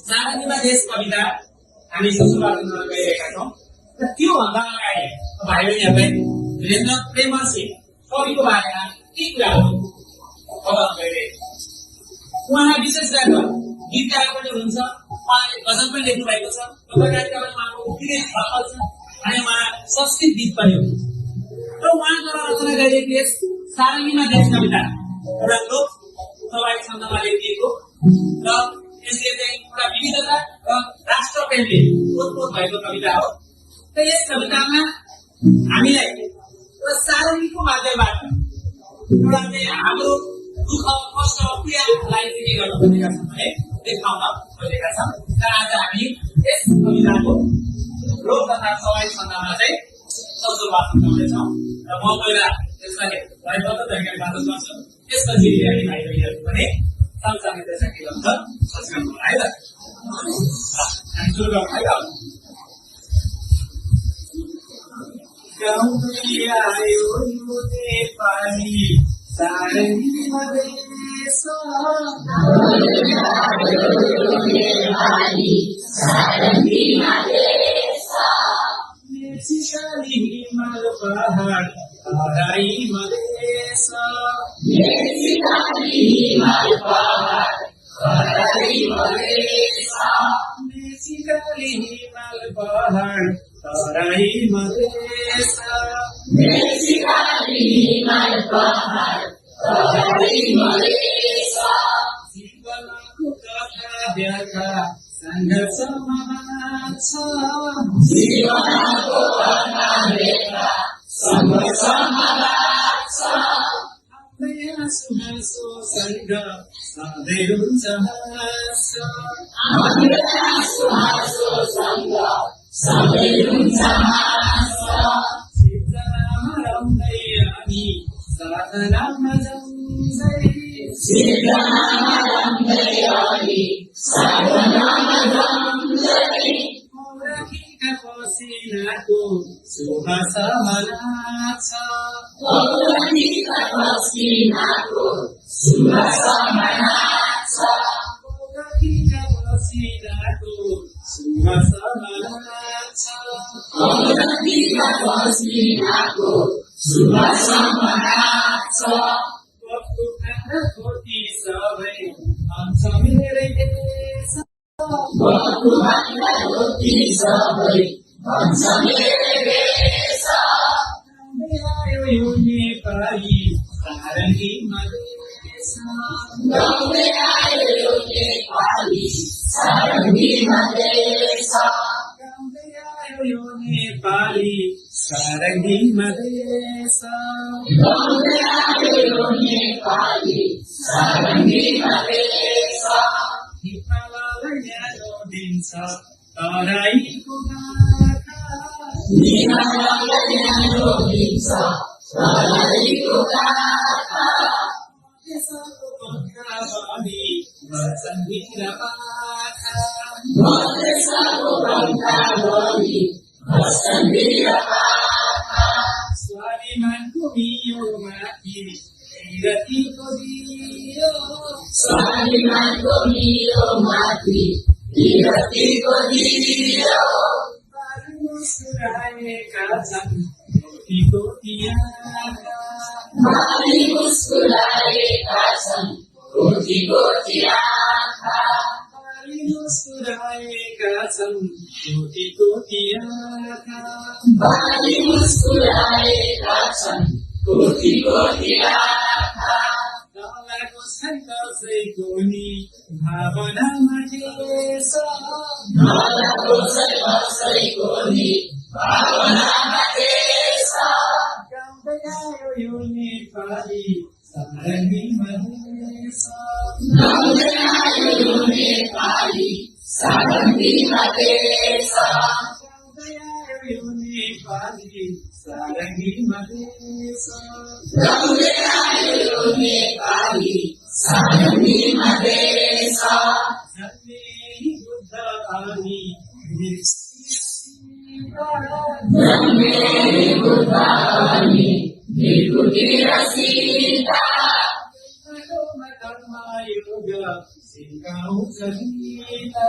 सारङ्गीमा देश कविता हामी सुरुवात गर्न गइरहेका छौँ र त्योभन्दा अगाडि भाइ बहिनीहरूलाई वीरेन्द्र प्रेमसिंह कविको बारेमा केही कुराहरू बताउन गइरहेको उहाँ विशेष गरेर गीतकार पनि हुनुहुन्छ, उहाँले गजल पनि लेख्नु भएको छ, पत्रकारिता पनि उहाँको उत्तिकै सफल छ अनि उहाँ संस्कृत गीत पनि हुनुहुन्छ र उहाँद्वारा रचना गरिएको यस सारङ्गीमा देश कविता एउटा लोक स्वाभाविक छन्दमा लेखिएको र यसले चाहिँ एउटा विविधता र राष्ट्रप्रेमले ओतप्रोत भएको कविता हो। र यस कवितामा हामीलाई एउटा सारङ्गीको माध्यमबाट एउटा चाहिँ हाम्रो दुःख कष्ट पीडालाई के गर्न खोजेका छौँ भने देखाउन खोजेका छौँ र आज हामी यस कविताको लोक तथा स्वाभाविक छन्दमा चाहिँ सुरुवात गर्नेछौँ र म पहिला यसलाई लयबद्ध तरिकाले वादन गर्छु, त्यसपछि हामी भाइ बहिनीहरू पनि सँगसँगै त्यसलाई के गर्छ सस्काउनु है त। हामी सुरु गरौँ है त। गाउँले आयो नेपाली सारङ्गीमा देश, मेचिकाली हिमाल पहाड तराई मधेस, मेचिकाली हिमाल पहाड तराई मधेस, मेचिकाली हिमाल पहाड तराई मधेस, मेचिकाली हिमाल पहाड तराई मधेस, जीवनको कथा व्याख्या सङ्घर्षमा छ, जीवनको कथा व्याख्या सङ्घर्षमा छ, हाँसो हाँसो सँग सधैँ हुन्छ हाँस, हाँसो हाँसो सँग सधैँ हुन्छ हाँस, सिर्जनामा रम्दै अनि साधनामा जम्दै, सिर्जनामा रम्दै अनि साधनामा जम्दै, पौराखीका पसिनाको सुवासमा नाच्छ, पौराखीका पसिनाको सुवासमा नाच्छ, पौराखीका पसिनाको सुवासमा नाच्छ, पौराखीका पसिनाको सुवासमा नाच्छ, खोटी सबै भन्छ मेरै देश, खोटी सबै भन्छ मेरै देश, आयो यो नेपाली सारङ्गीमा देश, गाउँदै आयो यो नेपाली सारङ्गीमा देश, गाउँदै आयो यो नेपाली सारङ्गीमा देश, गाउँदै आयो यो नेपाली सारङ्गीमा देश, हिमाललाई न्यानो दिन्छ तराईको गाथा, हिमाललाई न्यानो दिन्छ तराईको गाथा, मधेसको पंखा बनी बस्छन् भित्र पाखा, मधेसको पंखा बनी बस्छन् भित्र पाखा, स्वाभिमानको बियो माथि विरतिको दियो, स्वाभिमानको बियो माथि विरतिको दियो, मुस्कुराएका छन् कोटी कोटी आँखा, मुस्कुराएका छन् कोटी कोटी आँखा, मुस्कुराएका छन् कोटी कोटी आँखा, मुस्कुराएका छन् कोटी कोटी आँखा, तलको छैन कसैको नि भावनामा ठेस, तलको छैन कसैको नि भावनामा ठेस, गाउँदै आयो यो नेपाली सारङ्गीमा देश, गाउँदै आयो यो नेपाली सारङ्गीमा देश, गाउँदै आयो यो नेपाली सारङ्गीमा देश, गाउँदै आयो यो नेपाली सारङ्गीमा देश, जन्मेरी बुद्ध अनि जन्मेरी बुद्ध अनि विभूति र सीता, योग सिकाऊ सगीता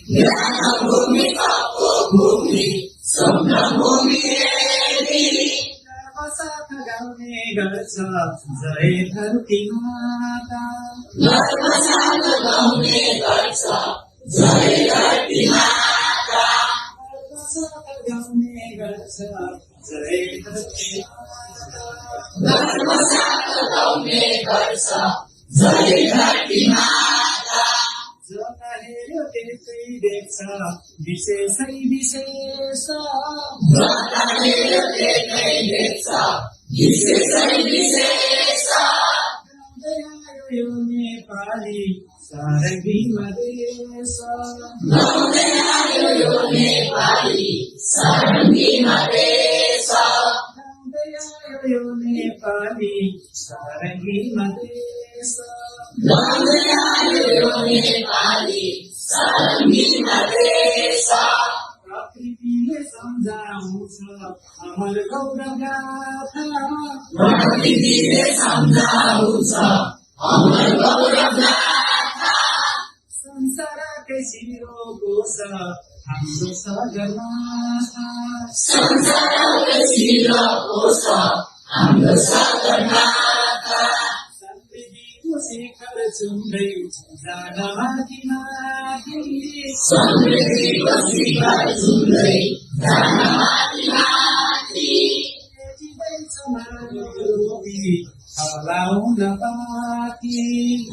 ज्ञान भूमि तपोभूमि स्वप्न भूमि साथ गाउने गर्छ जय धरती माता साथ गाउने गर्छ जय धरती जता हेऱ्यो त्यसै देख्छ विशेषै विशेष गाउँदै आयो यो नेपाली सारङ्गी मधेस गाउँदै आयो यो नेपाली सारङ्गी मधेस प्रकृतिले सम्झाउँछ अमर गौरव गाथा संसारकै शिरोको छ हाम्रो सगरमाथा समृद्धिको शिखर चुम्दै जान माथि माथि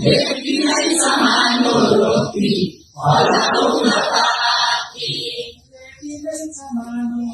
देखिँदैछ मानव रोपी फलाउन पाती देखिँदैछ मानव